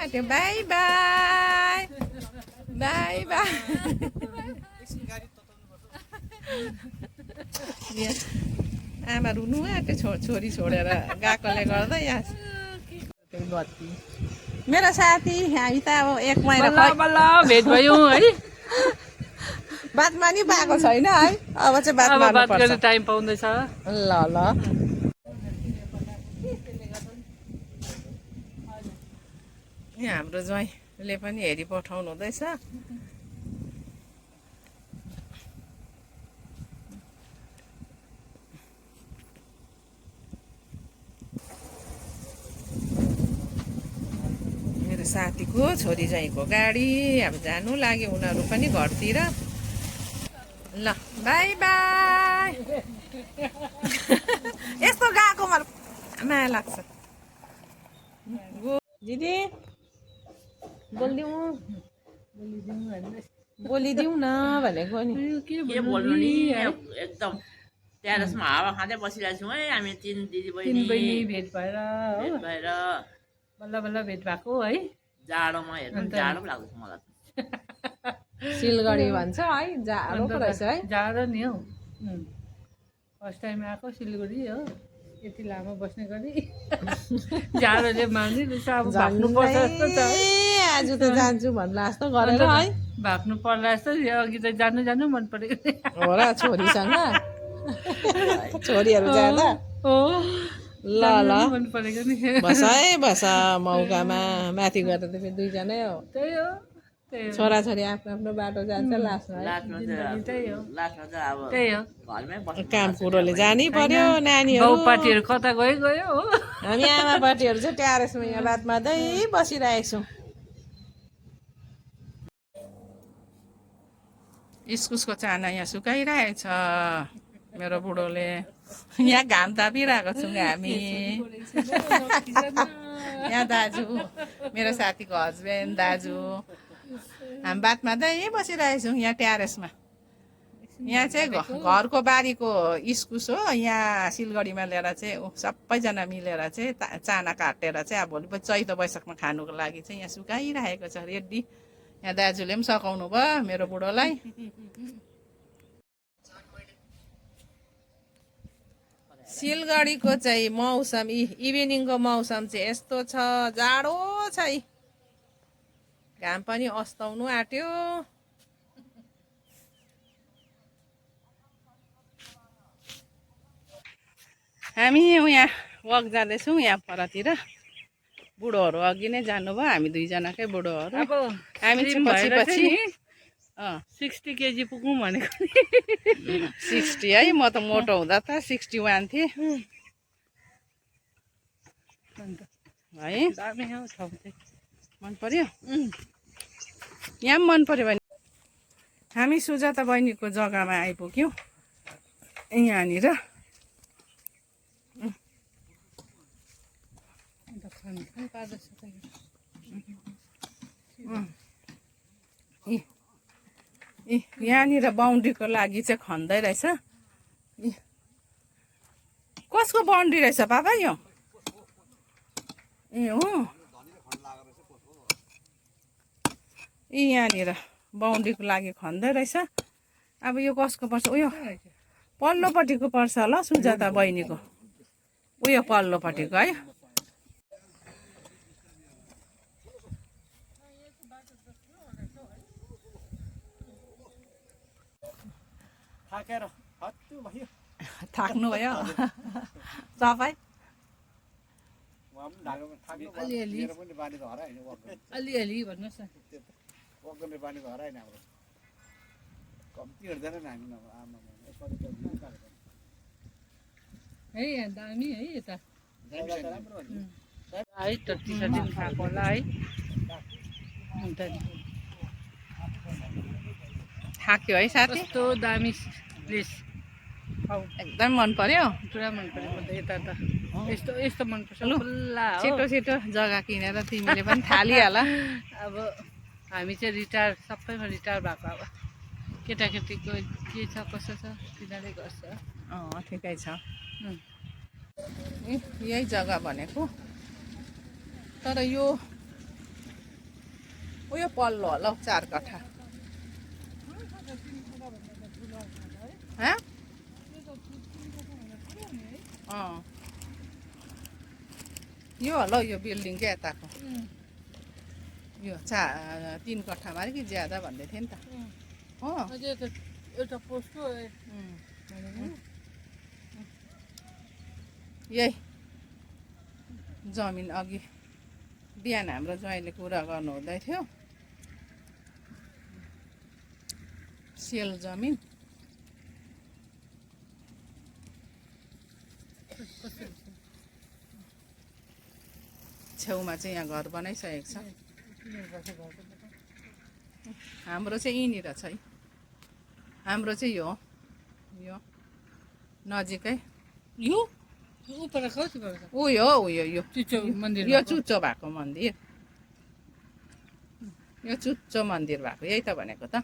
आँट्यो by by by by आमा रुनु आँट्यो छोरी छोडेर गएकोले गर्दा यहाँ बत्ती मेरो साथी हामी त अब एक महिना बल्ल भेट भयो है बातमा नि पाएको छैन है अब चाहिँ बात गर्ने टाइम पाउँदैछ ल ल यहाँ हाम्रो ज्वाइँले पनि हेरी पठाउनु हुँदैछ मेरो साथीको छोरी ज्वाइँको गाडी अब जानु लाग्यो उनीहरू पनि घरतिर ल बाई बाई यस्तो गएकोमा माया लाग्छ दिदी बोलिदिउँ न भनेको नि के बोल्नु नि एकदम टेरेसमा हावा खाँदै बसिरहेको छौँ है हामी तीन दिदी बहिनी भेट भएर बल्ल बल्ल भेट भएको है जाडोमा हेर्नु जाडो पो लाग्दैछ मलाई सिलगढी भन्छ है जाडो पो रहेछ है जाडो नि हौ फर्स्ट टाइम आएको सिलगढी हो यति लामो बस्ने गरी जाडोले मार्ने रहेछ अब भाग्नु पर्छ जस्तो छ आज त जान्छु भन्ला जस्तो गरेर है भाग्नु पर्ला जस्तो अघि त जानु जानु मन परेको हो र छोरीसँग छोरीहरू जाँदा हो ल ल मन परेको नि बस है बस मौकामा माथि गएर त फेरि दुईजनै हो त्यही हो छोराछोरी आफ्नो आफ्नो बाटो जान्छ लास्टमा लास्टमा चाहिँ अब त्यही हो घरमै बस्नु काम कुरोले जानै पर्यो नानीहरू बाउपाटीहरू कता गयो हो हामी आमापाटीहरू चाहिँ ट्यारेसमा यहाँ बात मार्दै बसिरहेको छौँ इस्कुसको चाना यहाँ सुकाइरहेछ मेरो बुढोले यहाँ घाम तापिरहेको छौँ हामी यहाँ दाजु मेरो साथीको हस्बेन्ड दाजु हामी बात मार्दै बसिरहेको छौँ यहाँ ट्यारेसमा यहाँ चाहिँ घरको बारीको इस्कुस हो यहाँ सिलगढीमा लिएर चाहिँ सबैजना मिलेर चाहिँ चाना काटेर चाहिँ अब भोलि चैत वैशाखमा खानुको लागि चाहिँ यहाँ सुकाइरहेको छ रेडी यहाँ दाजुले पनि सघाउनु भयो मेरो बुढोलाई सिलगढीको चाहिँ मौसम इभिनिङको मौसम चाहिँ यस्तो छ जाडो छ है घाम पनि अस्ताउनु आँट्यो हामी यहाँ वक जाँदैछौँ यहाँ परतिर बुढोहरू अघि नै जानुभयो हामी दुईजनाकै बुढोहरू हामी चाहिँ पछि पछि 60 केजी पुगौँ भनेको 60 है म त मोटो हुँदा त 61 थिएँ है मन पर्यो यहाँ पनि मन पर्यो भने हामी सुजाता बहिनीको जग्गामा आइपुग्यौँ यहाँनिर यहाँनिर बााउन्ड्रीको लागि चाहिँ खन्दै रहेछ कसको बााउन्ड्री रहेछ पापा यो ए हो यहाँनिर बााउन्ड्रीको लागि खन्दै रहेछ अब यो कसको पर्छ उयो पल्लोपट्टिको पर्छ होला सुजाता बहिनीको उयो पल्लोपट्टिको है थाक्नु भयो तपाईँ अलिअलि भन्नुहोस् न है दामी है यता है टट्टी सट्टी खाएको होला है अन्त थाक्यो है साथी कस्तो दामी प्लेस एकदम मन पर्यो पुरा मन पर्यो म त यता त यस्तो यस्तो मनपर्छ खुल्ला हो छिटो छिटो जग्गा किनेर तिमीले पनि थालिहाल अब हामी चाहिँ रिटायर सबैमा रिटायर भएको अब केटाकेटीको के छ कसो छ तिनीहरूले गर्छ ठिकै छ यही जग्गा भनेको तर यो उयो पल्लो होला हौ 4 कट्ठा हँ यो होला हौ यो बिल्डिङ क्या यताको यो 3 कट्ठामा अलिकति ज्यादा भन्दै थियो नि त हो एउटा पोस्टको यही जमिन अघि बिहान हाम्रो ज्वाइँले कुरा गर्नु हुँदै थियो सेल जमिन छेउमा चाहिँ यहाँ घर बनाइसकेको छ हाम्रो चाहिँ यहीँनिर छ है हाम्रो चाहिँ यो नजिकै यो ऊपर कति भएको उयो यो चुच्चो मन्दिर यो चुच्चो भएको मन्दिर यो चुच्चो मन्दिर भएको यही त भनेको त